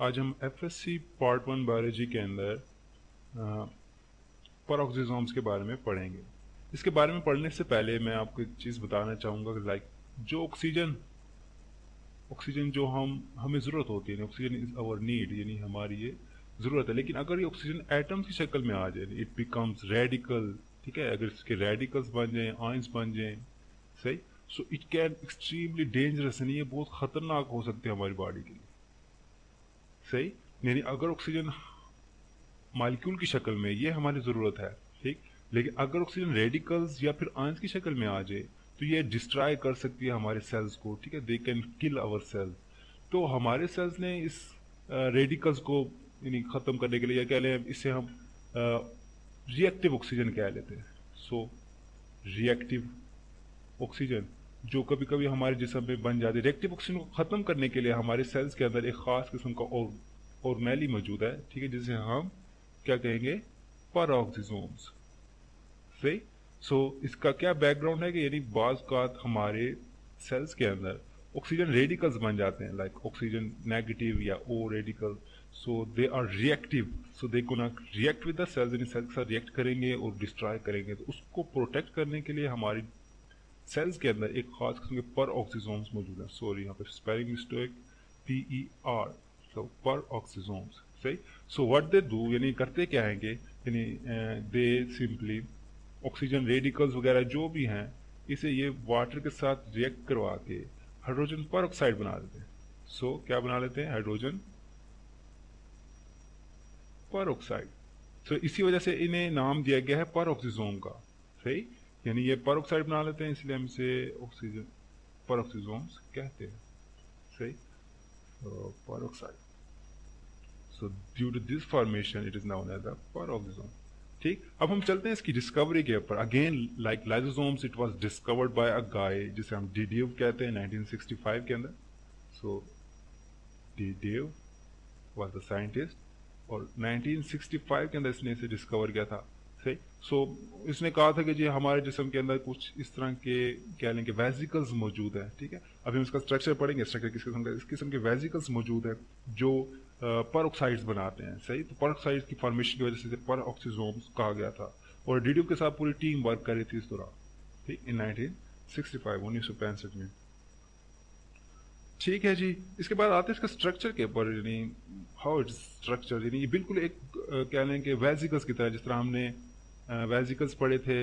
आज हम FSc part 1 biology के अंदर परऑक्सीजोम्स के बारे में पढ़ेंगे। इसके बारे में पढ़ने से पहले मैं आपको एक चीज़ बताना चाहूँगा कि जो ऑक्सीजन ऑक्सीजन जो हमें ज़रूरत होती है, ऑक्सीजन इज़ आवर नीड, यानी हमारी ये ज़रूरत है। लेकिन अगर ये ऑक्सीजन एटम्स की शक्ल में आ जाए, इट बिकम्स रेडिकल, ठीक है, अगर इसके रेडिकल्स बन जाएं, आयंस बन जाएं, सही, so it can extremely dangerous, यानी ये बहुत ख़तरनाक हो सकते हैं हमारी बॉडी के लिए, सही। यानी अगर ऑक्सीजन मालिक्यूल की शक्ल में, ये हमारी ज़रूरत है, ठीक। लेकिन अगर ऑक्सीजन रेडिकल्स या फिर आयंस की शक्ल में आ जाए तो ये डिस्ट्रॉय कर सकती है हमारे सेल्स को, ठीक है, they can kill our cells. तो हमारे सेल्स ने इस रेडिकल्स को यानी ख़त्म करने के लिए, या कह लें इसे हम रिएक्टिव ऑक्सीजन कह लेते हैं। सो रिएक्टिव ऑक्सीजन जो कभी कभी हमारे जिस्म में बन जाती है, रिएक्टिव ऑक्सीजन को ख़त्म करने के लिए हमारे सेल्स के अंदर एक ख़ास किस्म का ऑर्गेनेली मौजूद है, ठीक है, जिसे हम क्या कहेंगे, परऑक्सीजोम्स, सही। सो इसका क्या बैकग्राउंड है कि यानी बाज़ का हमारे सेल्स के अंदर ऑक्सीजन रेडिकल्स बन जाते हैं, लाइक ऑक्सीजन नेगेटिव या O radical. So they are reactive, so they gonna react with the cells, यानी सेल्स के साथ रिएक्ट करेंगे और डिस्ट्रॉय करेंगे। तो उसको प्रोटेक्ट करने के लिए हमारी सेल्स के अंदर एक खास किस्म के परऑक्सीजोम्स मौजूद है। सॉरी, यहाँ पे स्पेलिंग मिस्टेक, PER, सो परऑक्सीजोम्स, सही। सो व्हाट दे डू, यानी करते क्या हैंगे, यानी दे सिंपली ऑक्सीजन रेडिकल्स वगैरह जो भी हैं, इसे ये वाटर के साथ रिएक्ट करवा के हाइड्रोजन परऑक्साइड बना देते हैं। सो क्या बना लेते हैं, हाइड्रोजन परऑक्साइड। सो इसी वजह से इन्हें नाम दिया गया है परऑक्सीजोम का, सही। यानी ये परऑक्साइड बना लेते हैं, इसलिए हम इसे ऑक्सीजन परऑक्सीजोम्स कहते हैं, सही, peroxide. So due to this formation it is known as the peroxisome, ठीक। अब हम चलते हैं इसकी डिस्कवरी के ऊपर। Again like lysosomes, it was discovered by a guy जिसे हम डीडेव कहते हैं 1965 के अंदर। So de Duve was the scientist और 1965 के अंदर इसने इसे डिस्कवर किया था, सही। सो इसने कहा था कि जी हमारे जिस्म के अंदर कुछ इस तरह के कह लें कि वेजिकल्स मौजूद है, ठीक है। अभी हम इसका स्ट्रक्चर पढ़ेंगे, स्ट्रक्चर किस किस्म का, इस किस्म के वेजिकल्स मौजूद है जो परऑक्साइड्स बनाते हैं, सही। तो परऑक्साइड्स की फॉर्मेशन की वजह से परऑक्सीजोम्स कहा गया था और डीडीयू के साथ पूरी टीम वर्क कर रही थी इस दौरान, ठीक, इन 1965 में, ठीक है जी। इसके बाद आते हैं इसका स्ट्रक्चर के ऊपर, यानी हाउ इट्स स्ट्रक्चर, यानी ये बिल्कुल एक कह लें कि वेजिकल्स की तरह, जिस तरह हमने वेजिकल्स पढ़े थे,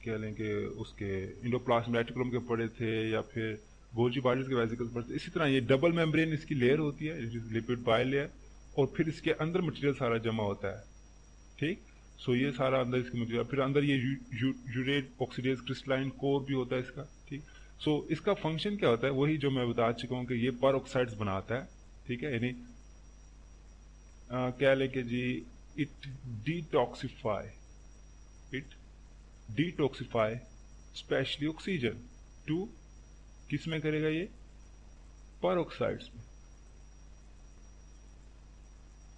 कह लें कि उसके इंडोप्लाज्म रेटिकुलम के पढ़े थे, या फिर गोल्जी बॉडीज के वेजिकल्स पढ़े थे। इसी तरह ये डबल मेम्ब्रेन इसकी लेयर होती है, it is lipid by layer, और फिर इसके अंदर मटेरियल सारा जमा होता है, ठीक। सो ये सारा अंदर इसकी मटेरियल, फिर अंदर ये यूरेट ऑक्सीडेज क्रिस्टलाइन कोर भी होता है इसका, ठीक। सो इसका फंक्शन क्या होता है, वही जो मैं बता चुका हूँ कि ये परऑक्साइड्स बनाता है, ठीक है, यानी क्या लेके जी, it detoxify it detoxify specially oxygen to, किस में करेगा ये, परऑक्साइड्स में,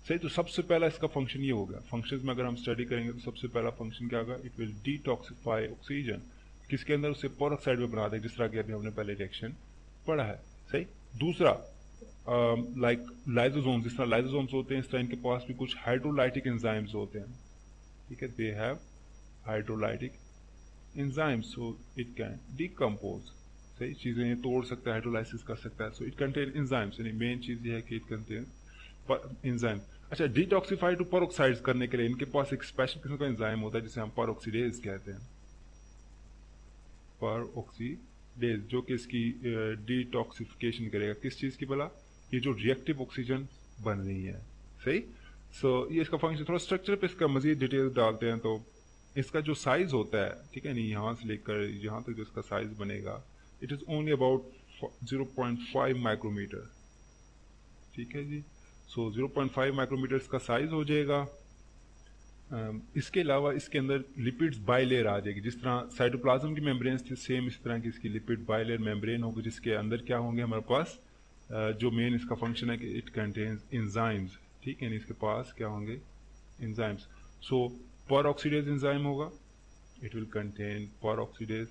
सही। तो सबसे पहला इसका फंक्शन ये होगा। फंक्शंस में अगर हम स्टडी करेंगे तो सबसे पहला फंक्शन क्या होगा, इट विल डिटॉक्सिफाई ऑक्सीजन, किसके अंदर, उसे परऑक्साइड में बना दे, जिस तरह की अभी हमने पहले रिएक्शन पढ़ा है, सही। दूसरा लाइक लाइसोसोम्स, जिस तरह लाइसोसोम्स होते हैं इस तरह इनके पास भी कुछ हाइड्रोलाइटिक एंजाइम्स होते हैं, ठीक है, they have hydrolytic enzymes, so it can decompose, सही, चीजें ये तोड़ सकता है, हाइड्रोलाइसिस कर सकता है। सो इट कंटेन एंजाइम्स, यानी मेन चीज ये है कि इट कंटेन एंजाइम। अच्छा, डिटॉक्सिफाई टू परऑक्साइड्स करने के लिए इनके पास एक स्पेशल किस्म का एंजाइम होता है जिसे हम परऑक्सीडेज कहते हैं, परऑक्सीडेज, जो कि इसकी डिटॉक्सिफिकेशन करेगा, किस चीज की भला, ये जो रिएक्टिव ऑक्सीजन बन रही है, सही। सो ये इसका फंक्शन, थोड़ा स्ट्रक्चर पे इसका मजीद डिटेल डालते हैं। तो इसका जो साइज होता है, ठीक है, नहीं, यहाँ से लेकर यहाँ तक जो इसका साइज बनेगा, it is only about 0.5 micrometre, ठीक है जी। सो 0.5 माइक्रोमीटर इसका साइज हो जाएगा। इसके अलावा इसके अंदर लिपिड्स बाइलेयर आ जाएगी, जिस तरह साइटोप्लाज्म की मेम्ब्रेन थी, सेम इस तरह की इसकी लिपिड बाइलेयर मेम्ब्रेन होगी, जिसके अंदर क्या होंगे हमारे पास, जो मेन इसका फंक्शन है कि इट कंटेन्स एंजाइम्स, ठीक है, इसके पास क्या होंगे, एंजाइम्स। सो परऑक्सीडेज एंजाइम होगा, इट विल कंटेन परऑक्सीडेज,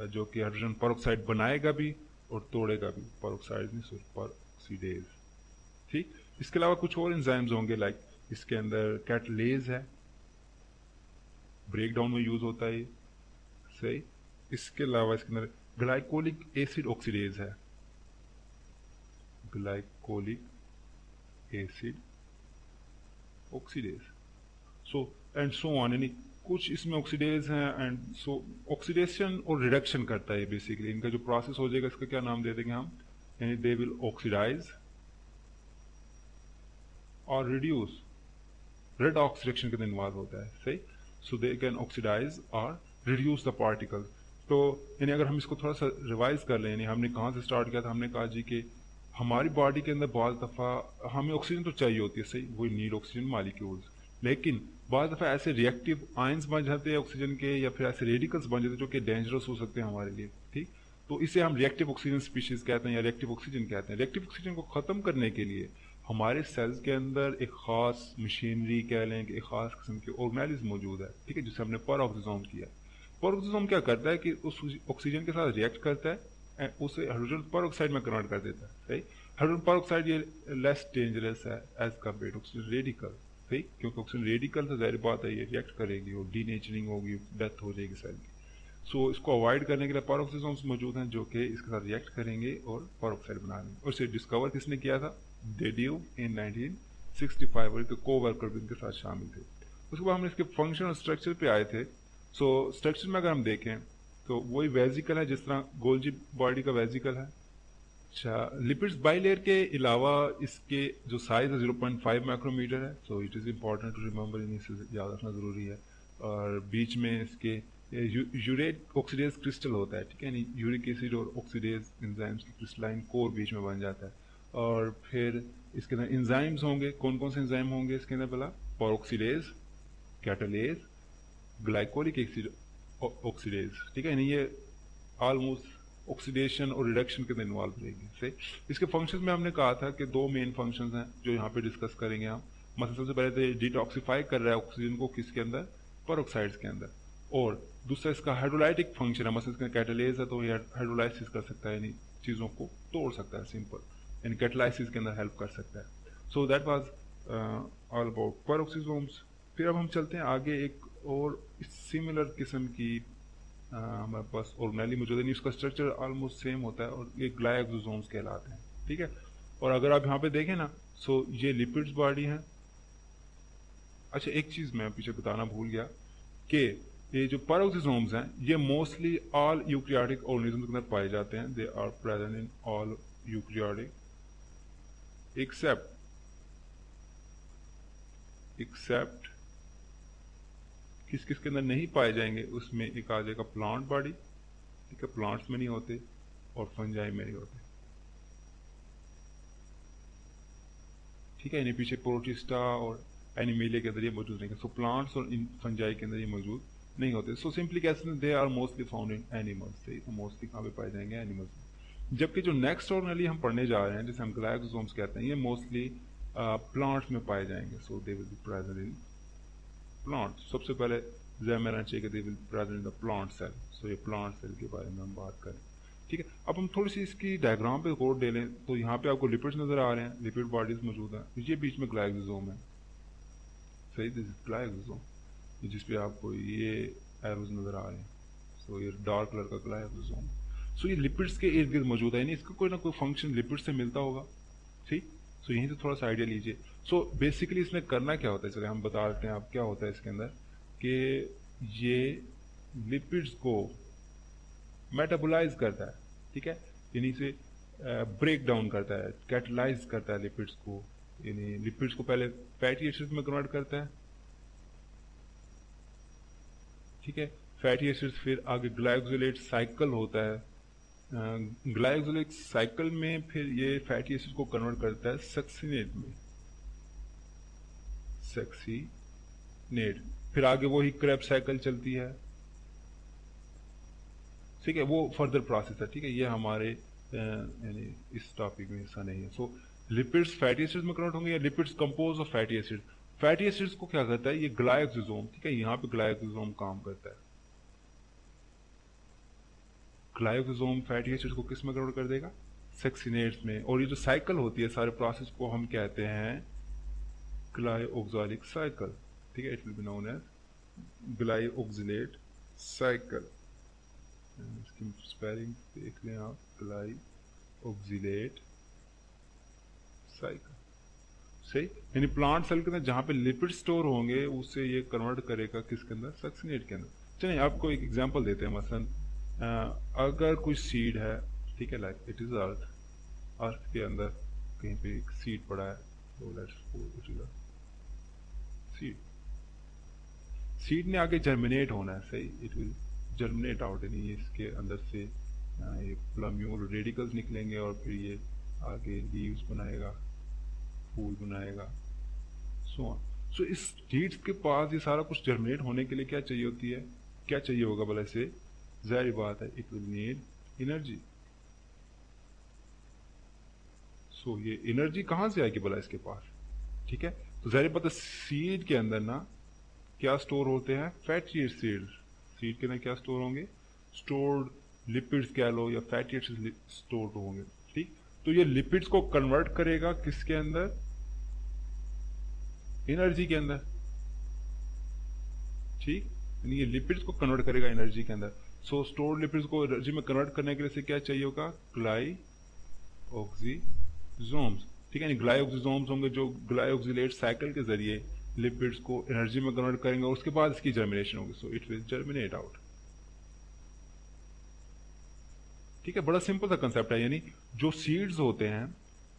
जो कि हाइड्रोजन परऑक्साइड बनाएगा भी और तोड़ेगा भी, परऑक्साइड नहीं, सॉरी, परऑक्सीडेज, ठीक, इसके अलावा कुछ और एंजाइम्स होंगे, लाइक इसके अंदर कैटलेज है, ब्रेक डाउन में यूज होता है ये, सही। इसके अलावा इसके अंदर ग्लाइकोलिक एसिड ऑक्सीडेज है, glycolic acid oxidase, so and so on, यानी कुछ इसमें ऑक्सीडेज हैं, एंड सो ऑक्सीडेशन और रिडक्शन करता है बेसिकली। इनका जो प्रोसेस हो जाएगा इसका क्या नाम दे देंगे हम, यानी दे विल ऑक्सीडाइज और रिड्यूस, रेड ऑक्सीडेशन के अंदर इन्वॉल्व होता है, सही। सो दे कैन ऑक्सीडाइज और रिड्यूस द पार्टिकल। तो यानी अगर हम इसको थोड़ा सा रिवाइज कर लें, यानी हमने कहाँ से स्टार्ट किया था, हमने कहा जी कि हमारी बॉडी के अंदर बहुत दफ़ा हमें ऑक्सीजन तो चाहिए होती है, सही, वो नीड ऑक्सीजन मालिक्यूल्स, लेकिन बहुत दफ़ा ऐसे रिएक्टिव आयंस बन जाते हैं ऑक्सीजन के, या फिर ऐसे रेडिकल्स बन जाते हैं जो कि डेंजरस हो सकते हैं हमारे लिए, ठीक। तो इसे हम रिएक्टिव ऑक्सीजन स्पीशीज कहते हैं या रिएक्टिव ऑक्सीजन कहते हैं। रिएक्टिव ऑक्सीजन को ख़त्म करने के लिए हमारे सेल्स के अंदर एक खास मशीनरी कह लें कि एक खास किस्म के ऑर्गेनाइज्म मौजूद है, ठीक है, जिसे हमने परऑक्सीजोम किया। परऑक्सीजोम क्या करता है कि उस ऑक्सीजन के साथ रिएक्ट करता है एंड उसे हाइड्रोजन परऑक्साइड में कन्वर्ट कर देता है, सही। हाइड्रोजन परऑक्साइड ये लेस डेंजरस है as compared to oxygen radical, सही, क्योंकि ऑक्सीजन रेडिकल तो जाहिर बात है ये रिएक्ट करेगी और डीनेचरिंग होगी, डेथ हो जाएगी सेल की। सो इसको अवॉइड करने के लिए परऑक्सीजोम्स मौजूद हैं जो कि इसके साथ रिएक्ट करेंगे और परऑक्साइड बना लेंगे। और इसे डिस्कवर किसने किया था, डेड्यू इन 1965, और को वर्कर भी इनके साथ शामिल थे। उसके बाद हम इसके फंक्शन और स्ट्रक्चर पे आए थे। सो स्ट्रक्चर में अगर हम देखें तो वही वेजिकल है, जिस तरह गोल्जी बॉडी का वेजिकल है। अच्छा, लिपिड्स बाइलेयर के अलावा इसके जो साइज है 0.5 माइक्रोमीटर है, so it is important to remember, इसे याद रखना ज़रूरी है। और बीच में इसके यूरेट ऑक्सीडेज क्रिस्टल होता है, ठीक है, यानी यूरिक एसिड और ऑक्सीडेज एंजाइम्स की क्रिस्टलाइन कोर बीच में बन जाता है। और फिर इसके अंदर एंजाइम्स होंगे, कौन कौन से एंजाइम होंगे इसके अंदर, बोला peroxidase, catalase, glycolic acid oxidase, ठीक है, यानी ये ऑलमोस्ट ऑक्सीडेशन और रिडक्शन के अंदर इन्वॉल्व रहेगी, सही। इसके फंक्शंस में हमने कहा था कि दो मेन फंक्शंस हैं जो यहाँ पे डिस्कस करेंगे हम। मतलब सबसे पहले तो डिटॉक्सिफाई कर रहा है ऑक्सीजन को किसके अंदर, परऑक्साइड्स के अंदर, और दूसरा इसका हाइड्रोलाइटिक फंक्शन है, मतलब इसका कैटालेज है तो ये हाइड्रोलाइसिस कर सकता है, यानी चीज़ों को तोड़ सकता है, सिंपल, यानी कैटालाइसिस के अंदर हेल्प कर सकता है। So that was all about peroxisomes. फिर अब हम चलते हैं आगे, एक और सिमिलर किस्म की हमारे पास ऑर्गेनेली मौजूद है, नहीं उसका स्ट्रक्चर ऑलमोस्ट सेम होता है और ये ग्लाइकोसोम्स कहलाते हैं, ठीक है। और अगर आप यहाँ पे देखें ना, सो ये लिपिड्स बॉडी है। अच्छा, एक चीज़ मैं पीछे बताना भूल गया कि ये जो परऑक्सीजोम्स हैं ये मोस्टली ऑल यूकैरियोटिक ऑर्गेनिज्म के अंदर पाए जाते हैं। They are present in all eukaryotic except किस किस के अंदर नहीं पाए जाएंगे, उसमें एक आ जाएगा प्लांट बॉडी, ठीक है, प्लांट्स में नहीं होते, और फंजाई में नहीं होते, ठीक है, यानी पीछे प्रोटिस्टा और एनिमेलिया के अंदर ये मौजूद नहीं है। सो प्लांट्स और इन फंजाई के अंदर ये मौजूद नहीं होते। सो सिंपली कह सकते हैं they are mostly found in animals, सही, तो मोस्टली कहाँ पे पाए जाएंगे, एनिमल्स में। जबकि जो नेक्स्ट ऑर्गेनेली हम पढ़ने जा रहे हैं जिसे हम ग्लाइकोसोम्स कहते हैं, ये मोस्टली प्लांट्स में पाए जाएंगे। So they will be present in plant. सबसे पहले जहन में चाहिए कि they will present in the plant cell. So ये प्लांट सेल के बारे में हम बात करें, ठीक है। अब हम थोड़ी सी इसकी डायग्राम पे गौर दे लें तो यहाँ पे आपको लिपिड्स नजर आ रहे हैं, लिपिड बॉडीज मौजूद हैं, ये बीच में ग्लाइकोसोम है, सही, दिस इज ग्लाइकोसोम, जिस पे आपको ये एरोज नजर आ रहे हैं। सो ये डार्क कलर का ग्लाइकोसोम, सो ये लिपिड्स के इर्द गिर्द मौजूद है, यानी इसका कोई ना कोई फंक्शन लिपिड से मिलता होगा, ठीक। सो यहीं से थोड़ा सा आइडिया लीजिए। सो बेसिकली इसमें करना क्या होता है, चले हम बता देते हैं आप क्या होता है इसके अंदर, कि ये लिपिड्स को मेटाबोलाइज करता है, ठीक है, यानी से ब्रेक डाउन करता है, कैटलाइज करता है लिपिड्स को, यानी लिपिड्स को पहले फैटी एसिड्स में कन्वर्ट करता है, ठीक है, फैटी एसिड्स, फिर आगे ग्लाइकोलेट साइकिल होता है, ग्लाइकोलेट साइकिल में फिर ये फैटी एसिड को कन्वर्ट करता है सक्सिनेट में, सक्सिनेट, फिर आगे वही क्रेब साइकिल चलती है, ठीक है, वो फर्दर प्रोसेस है, ठीक है, ये हमारे यानी इस टॉपिक में हिस्सा नहीं है। सो लिपिड्स फैटी एसिड्स में कन्वर्ट होंगे या lipids compose of fatty acid. Fatty acids को क्या करता है, ये ग्लाइकोसोम, ठीक है, यहाँ पे ग्लाइकोसोम काम करता है। ग्लाइकोसोम फैटी एसिड्स को किस में कन्वर्ट कर देगा, सक्सिनेट्स में। और ये जो साइकिल होती है सारे प्रोसेस को हम कहते हैं ग्लाइओक्सिलिक साइकिल, ठीक है, it will be known as glyoxylate cycle. इसकी स्पेलिंग देख लें आप, ग्लाइओक्सिलेट साइकिल। सही, यानी प्लांट सेल के अंदर जहां पे लिपिड स्टोर होंगे उसे ये कन्वर्ट करेगा किसके अंदर, सक्सिनेट के अंदर। चलिए आपको एक एग्जांपल देते हैं। मसलन अगर कोई सीड है, ठीक है, लाइक इट इज अर्थ, अर्थ के अंदर कहीं पे एक सीड पड़ा है, तो let's suppose it is a seed. Seed ने आगे जर्मिनेट होना है, सही, इट विल जर्मिनेट आउट, यानी इसके अंदर से ये प्लम्यूल रेडिकल्स निकलेंगे और फिर ये आगे लीव्स बनाएगा, फूल बनाएगा, सो इस सीड्स के पास ये सारा कुछ जर्मिनेट होने के लिए क्या चाहिए होती है, क्या चाहिए होगा भला इसे, जाहिर बात है इट विल नीड एनर्जी। सो ये एनर्जी कहां से आएगी भला इसके पास, ठीक है। तो जाहिर बात है सीड के अंदर ना क्या स्टोर होते हैं, फैटी एसिड्स। सीड के अंदर क्या स्टोर होंगे, स्टोर्ड लिपिड्स कह लो या फैटी एसिड्स स्टोर होंगे, ठीक। तो ये लिपिड्स को कन्वर्ट करेगा किसके अंदर, एनर्जी के अंदर, ठीक, यानी ये लिपिड्स को कन्वर्ट करेगा एनर्जी के अंदर। सो स्टोर्ड लिपिड्स को एनर्जी में कन्वर्ट करने के लिए से क्या चाहिए होगा, ग्लाइओक्सिजोम्स, ठीक है, ग्लाइओक्सिजोम्स होंगे जो ग्लाइओक्सिलेट साइकिल के जरिए लिपिड्स को एनर्जी में कन्वर्ट करेंगे और उसके बाद इसकी जर्मिनेशन होगी, so it will germinate out, ठीक है। बड़ा सिंपल सा कंसेप्ट है, यानी जो सीड्स होते हैं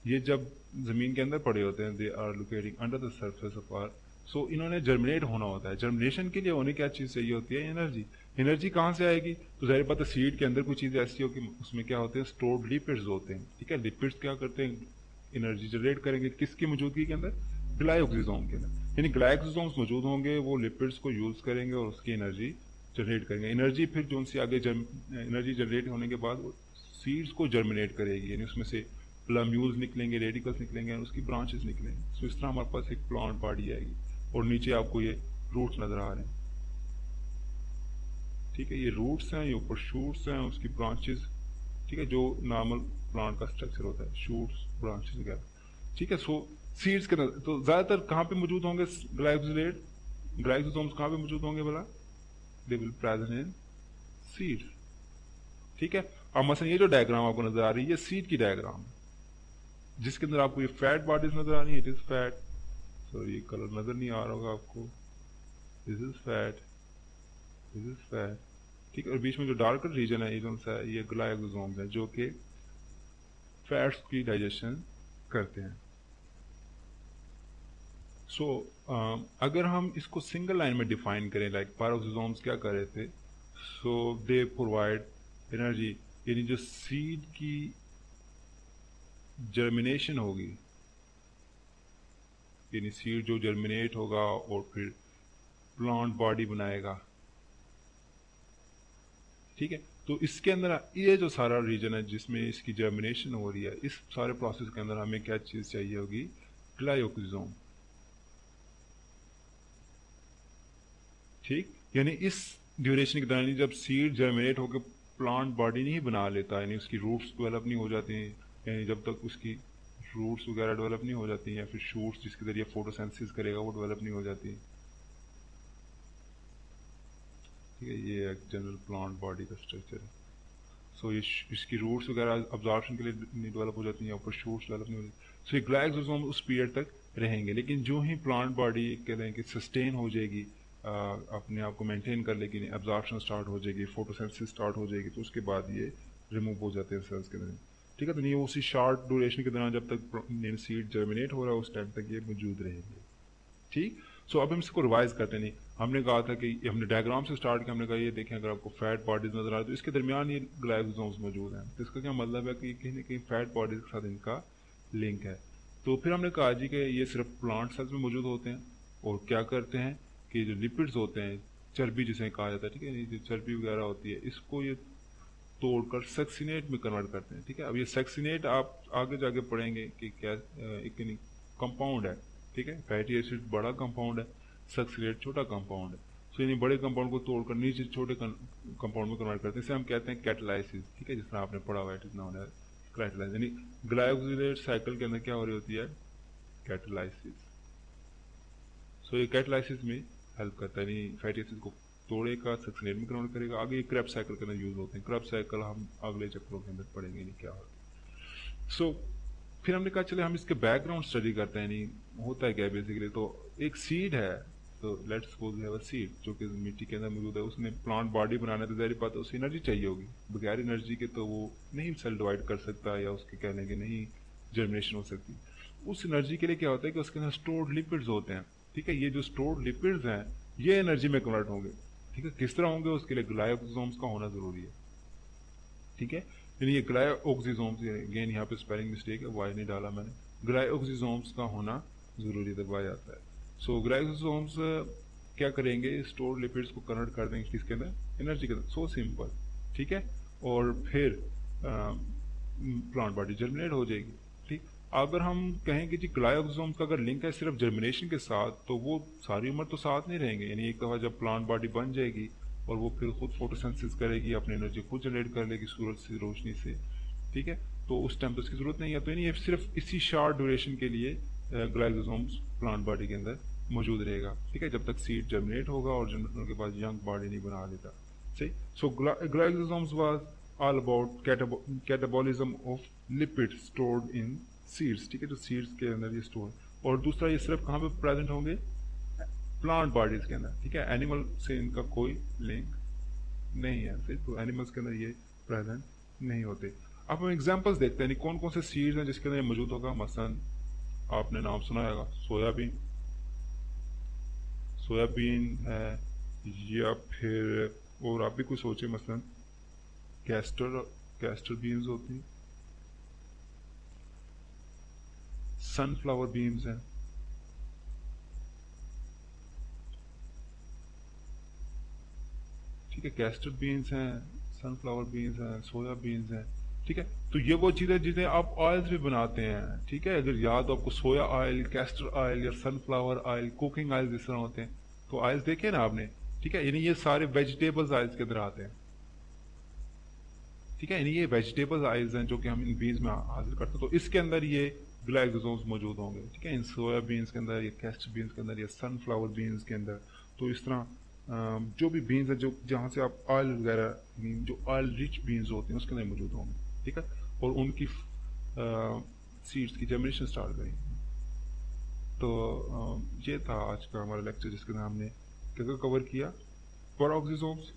ये जब जमीन के अंदर पड़े होते हैं, they are locating under the surface of earth, so इन्होंने जर्मिनेट होना होता है। जर्मिनेशन के लिए होने क्या चीज चाहिए होती है, एनर्जी। एनर्जी कहां से आएगी, तो जाहिर बात है सीड के अंदर कोई चीज ऐसी हो कि उसमें क्या होते हैं, स्टोर्ड लिपिड्स होते हैं, ठीक है। लिपिड्स क्या करते हैं, एनर्जी जनरेट करेंगे किसकी मौजूदगी के अंदर, ग्लाइओक्सिजोम के अंदर, यानी ग्लाइओक्सिजोम्स मौजूद होंगे, वो लिपिड्स को यूज करेंगे और उसकी एनर्जी जनरेट करेंगे। एनर्जी फिर जो उनसे आगे एनर्जी जनरेट होने के बाद सीड्स को जर्मिनेट करेगी, यानी उसमें से प्लम्यूल्स निकलेंगे, रेडिकल्स निकलेंगे और उसकी ब्रांचेस निकलेंगे। सो इस तरह हमारे पास एक प्लांट बॉडी आएगी और नीचे आपको ये रूट्स नजर आ रहे हैं, ठीक है, ये रूट्स हैं, ये ऊपर शूट्स हैं, उसकी ब्रांचेस, ठीक है, जो नॉर्मल प्लांट का स्ट्रक्चर होता है, शूट्स, ब्रांचेस वगैरह, ठीक है। सो सीड्स के अंदर तो ज्यादातर कहाँ पे मौजूद होंगे ग्लाइकोसिलेट, ग्लाइकोसोम्स कहाँ पे मौजूद होंगे भला, दे विल प्रेजेंट इन सीड्स, ठीक है। अब मसलन ये जो डायग्राम आपको नजर आ रही है ये सीड की डायग्राम है, जिसके अंदर आपको ये फैट बॉडीज नजर आ रही है, इट इज फैट, सॉरी ये कलर नजर नहीं आ रहा होगा आपको, this is fat, this is fat, ठीक है। और बीच में जो डार्कर रीजन है ये कौन सा है, ये ग्लाइकोसोम्स है जो कि फैट्स की डाइजेशन करते हैं। सो अगर हम इसको सिंगल लाइन में डिफाइन करें, लाइक पैरोक्सिसोम्स क्या कर रहे थे, सो दे प्रोवाइड एनर्जी, यानी जो सीड की जर्मिनेशन होगी, यानी सीड जो जर्मिनेट होगा और फिर प्लांट बॉडी बनाएगा, ठीक है। तो इसके अंदर ये जो सारा रीजन है जिसमें इसकी जर्मिनेशन हो रही है, इस सारे प्रोसेस के अंदर हमें क्या चीज चाहिए होगी, ग्लाइकोसोम, ठीक। यानी इस ड्यूरेशन के दौरान जब सीड जर्मिनेट होकर प्लांट बॉडी नहीं बना लेता, यानी उसकी रूट्स डेवलप नहीं हो जाती हैं, यानी जब तक उसकी रूट्स वगैरह डेवलप नहीं हो जाती हैं, या फिर शूट्स जिसके जरिए फोटोसिंथेसिस करेगा वो डेवलप नहीं हो जाती, ठीक है। ये एक जनरल प्लांट बॉडी का स्ट्रक्चर है। सो ये इसकी रूट्स वगैरह अब्जॉर्प्शन के लिए नहीं डेवलप हो जाती हैं, ऊपर शूट्स डेवलप नहीं हो जाती, सो ये ग्लाइकोसोम उस पीरियड तक रहेंगे। लेकिन जो ही प्लांट बॉडी कहते हैं कि सस्टेन हो जाएगी, अपने आप को मेंटेन कर लेगी, एब्जॉर्प्शन स्टार्ट हो जाएगी, फोटोसिंथेसिस स्टार्ट हो जाएगी, तो उसके बाद ये रिमूव हो जाते हैं सेल्स के अंदर, ठीक है। तो नहीं उसी शॉर्ट ड्यूरेशन के दौरान जब तक सीड जर्मिनेट हो रहा है उस टाइम तक ये मौजूद रहेंगे, ठीक। सो अब हम इसको रिवाइज करते नहीं, हमने कहा था कि हमने डायग्राम से स्टार्ट किया, हमने कहा ये देखें अगर आपको फैट बॉडीज नजर आ रही है तो इसके दरमियान ये ग्लाइकोसोम्स मौजूद हैं, तो इसका क्या मतलब है कि कहीं ना कहीं फैट बॉडीज के साथ इनका लिंक है। तो फिर हमने कहा जी कि ये सिर्फ प्लांट सेल्स में मौजूद होते हैं और क्या करते हैं कि जो लिपिड्स होते हैं, चर्बी जिसे कहा जाता है, ठीक है, जो चर्बी वगैरह होती है इसको ये तोड़कर सक्सिनेट में कन्वर्ट करते हैं, ठीक है। अब ये सक्सिनेट आप आगे जाके पढ़ेंगे कि क्या एक कंपाउंड है, ठीक है। फैटी एसिड बड़ा कंपाउंड है, सक्सिनेट छोटा कंपाउंड है। सो यानी बड़े कंपाउंड को तोड़कर नीचे छोटे कंपाउंड में कन्वर्ट करते हैं, इसे हम कहते हैं कैटालाइसिस, ठीक है, जिस तरह आपने पढ़ा हुआ है, it is known as catalase यानी ग्लाइकोसिलेट साइकिल के अंदर क्या हो रही होती है, कैटालाइसिस। सो ये कैटालाइसिस में हेल्प करता है, यानी फैटी एसिड को तोड़ेगा, सक्सीनेट में कन्वर्ट करेगा। आगे क्रेब्स साइकिल के अंदर यूज होते हैं, क्रेब्स साइकिल हम अगले चैप्टरों के अंदर पढ़ेंगे नहीं क्या होता है। सो फिर हमने कहा चले हम इसके बैकग्राउंड स्टडी करते हैं, नहीं होता है क्या बेसिकली। तो एक सीड है, तो let's suppose we have a seed जो कि मिट्टी के अंदर मौजूद है, उसने प्लांट बॉडी बनाना है, तो जाहिर बात है उसे एनर्जी चाहिए होगी। बगैर एनर्जी के तो वो नहीं सेल डिवाइड कर सकता, या उसके कहने के नहीं जर्मिनेशन हो सकती। उस एनर्जी के लिए क्या होता है कि उसके अंदर स्टोर्ड लिपिड्स होते हैं, ठीक है। ये जो स्टोर्ड लिपिड्स हैं ये एनर्जी में कन्वर्ट होंगे, ठीक है। किस तरह होंगे, उसके लिए ग्लाइकोसोम्स का होना जरूरी है, ठीक है। यानी ये ग्लाइकोक्सिसोम्स, अगेन यहाँ पे स्पेलिंग मिस्टेक है, वाई नहीं डाला मैंने, ग्लाइकोक्सिसोम्स का होना जरूरी दबाया जाता है। सो ग्लाइकोसोम्स क्या करेंगे, स्टोर लिपिड्स को कन्वर्ट कर देंगे किसके अंदर, एनर्जी के अंदर। सो सिंपल, ठीक है। और फिर प्लांट बॉडी जर्मिनेट हो जाएगी, ठीक। अगर हम कहें कि जी ग्लाइकोसोम्स का अगर लिंक है सिर्फ जर्मिनेशन के साथ, तो वो सारी उम्र तो साथ नहीं रहेंगे। यानी एक दफ़ा जब प्लांट बॉडी बन जाएगी और वो फिर खुद फोटोसिंथेसिस करेगी, अपनी एनर्जी खुद जनरेट कर लेगी सूरज से रोशनी से, ठीक है। तो उस टाइम तो इसकी जरूरत नहीं है। तो ये सिर्फ इसी शॉर्ट ड्यूरेशन के लिए ग्लाइकोसोम्स प्लांट बॉडी के अंदर मौजूद रहेगा, ठीक है, जब तक सीड जर्मिनेट होगा और जर्मिनेट होने के बाद यंग बॉडी नहीं बना लेता, सही। So glycosomes was all about catabolism of lipid stored in seeds, ठीक है, जो सीड्स के अंदर ये स्टोर। और दूसरा ये सिर्फ कहाँ पे प्रेजेंट होंगे, प्लांट बॉडीज के अंदर, ठीक है। एनिमल से इनका कोई लिंक नहीं है, सही। तो एनिमल्स के अंदर ये प्रेजेंट नहीं होते। अब हम एग्जांपल्स देखते हैं कौन कौन से सीड्स हैं जिसके अंदर मौजूद होगा। मसलन आपने नाम सुना होगा सोयाबीन, सोयाबीन है, या फिर और आप भी कुछ सोचे, मसलन कैस्टर बीन्स होती हैं, सनफ्लावर बीन्स हैं, ठीक है, कैस्टर बीन्स हैं, सनफ्लावर बीन्स हैं, सोया बीन्स हैं, ठीक है। तो ये वो चीज़ें जिन्हें आप ऑयल्स भी बनाते हैं, ठीक है। अगर याद हो आपको, सोया ऑयल, कैस्टर ऑयल या सनफ्लावर ऑयल, कुकिंग ऑयल जिस तरह होते हैं, तो ऑयल्स देखे ना आपने, ठीक है। यानी ये सारे वेजिटेबल्स ऑयल्स के अंदर आते हैं, ठीक है। यानी ये वेजिटेबल्स ऑयल्स हैं जो कि हम इन बीन्स में हासिल करते हैं। तो इसके अंदर ये ग्लाइकोसोम्स मौजूद होंगे, ठीक है, इन सोया बीन्स के अंदर, या कैस्टर बीन्स के अंदर, या सनफ्लावर बीन्स के अंदर। तो इस तरह जो भी बीन्स है जो जहाँ से आप ऑयल वगैरह, जो ऑयल रिच बीन्स होते हैं उसके अंदर मौजूद होंगे, ठीक है। और उनकी सीड्स की जर्मिनेशन स्टार्ट करेंगे। तो ये था आज का हमारा लेक्चर, जिसके अंदर हमने क्या कवर किया, पेरोक्सिसोम्स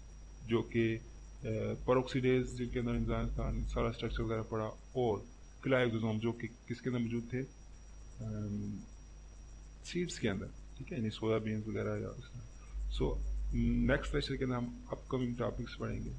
जो कि पेरोक्सीडेज जिनके अंदर एंजाइम का सारा स्ट्रक्चर वगैरह पढ़ा, और ग्लाइकोसोम जो कि किसके अंदर मौजूद थे, सीड्स के अंदर, ठीक है, यानी सोयाबीन वगैरह या। सो नेक्स्ट लेक्चर के अंदर हम अपकमिंग टॉपिक्स पढ़ेंगे।